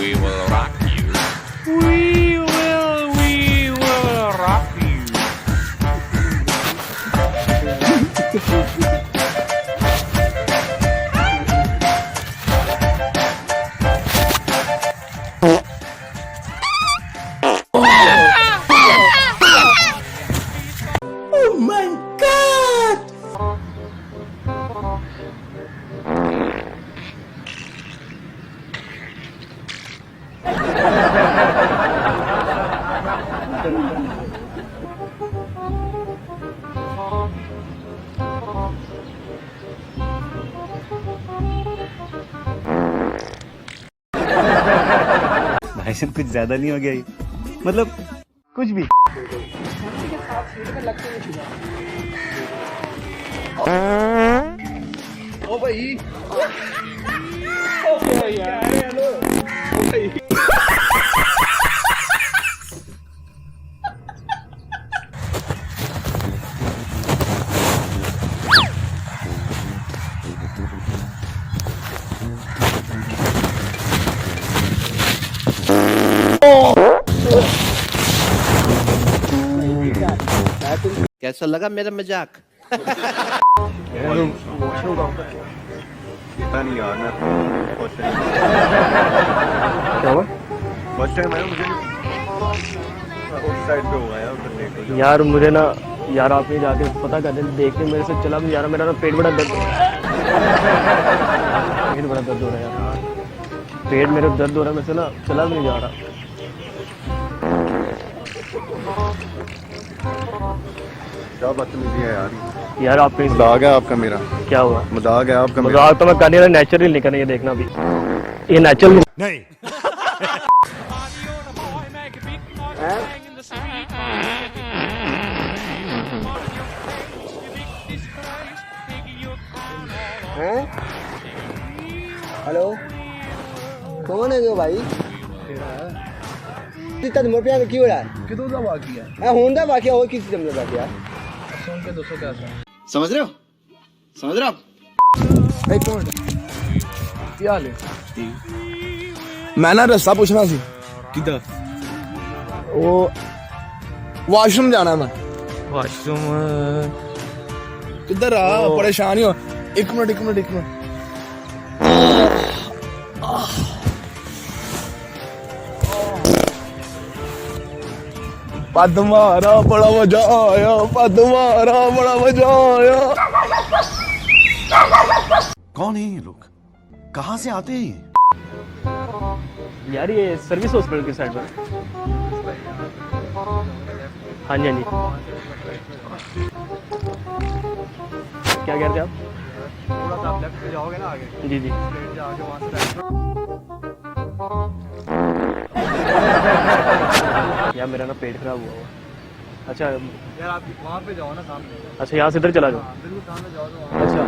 we will rock you. We will rock you. Oh my God! भाई साहब कुछ ज्यादा नहीं हो गया ये? मतलब कुछ भी। ओ भाई कैसा लगा मेरा मजाक? पता नहीं यार, मैं क्या हुआ फर्स्ट टाइम आया, मुझे उस साइड पे हुआ यार, उधर देखो। यार? मुझे ना यार आप नहीं जाके पता कर दें, देखते मेरे से चला भी यार, मेरा ना पेट बड़ा दर्द हो रहा है। पेट बड़ा दर्द हो रहा है यार, पेट मेरे दर्द हो रहा है, मेरे से ना चला भी नहीं जा रहा। क्या बदतमीजी है यार, यार आप कहीं मजाक है आपका मेरा? क्या हुआ? मजाक है आपका मेरा? मजाक तो मैं करने वाला, नेचुरल नहीं करना, ये देखना भी ये नेचुरल नहीं। हेलो, कौन है जो भाई? इतना नंबर पे क्यों हो रहा है? कितों का बाकी है? होंडा बाकी है और किसी चीज में बाकी है? के 200 का समझ रहे हो? समझ रहे हो आप? भाई कौन क्या हाल है? मैं ना रस्ता पूछना सी किधर? वो वाशरूम जाना मैं। वॉशरूम किधर आ? परेशान ही हो। एक मिनट पद मारा बड़ा मजा आया, पद मारा बड़ा मजा आया। कौन है ये लोग? कहाँ से आते हैं ये? यार ये सर्विस हॉस्पिटल की साइड पर। हाँ जी हाँ जी, क्या कह रहे थे आप? थोड़ा सा आप लेफ्ट पे जाओगे ना आगे, जी जी। स्ट्रेट जाओगे वहाँ से। यार मेरा ना पेट खराब हुआ। अच्छा यार आप वहाँ पे जाओ ना सामने। अच्छा, यहाँ से इधर चला जाओ। बिल्कुल सामने जाओ तो अच्छा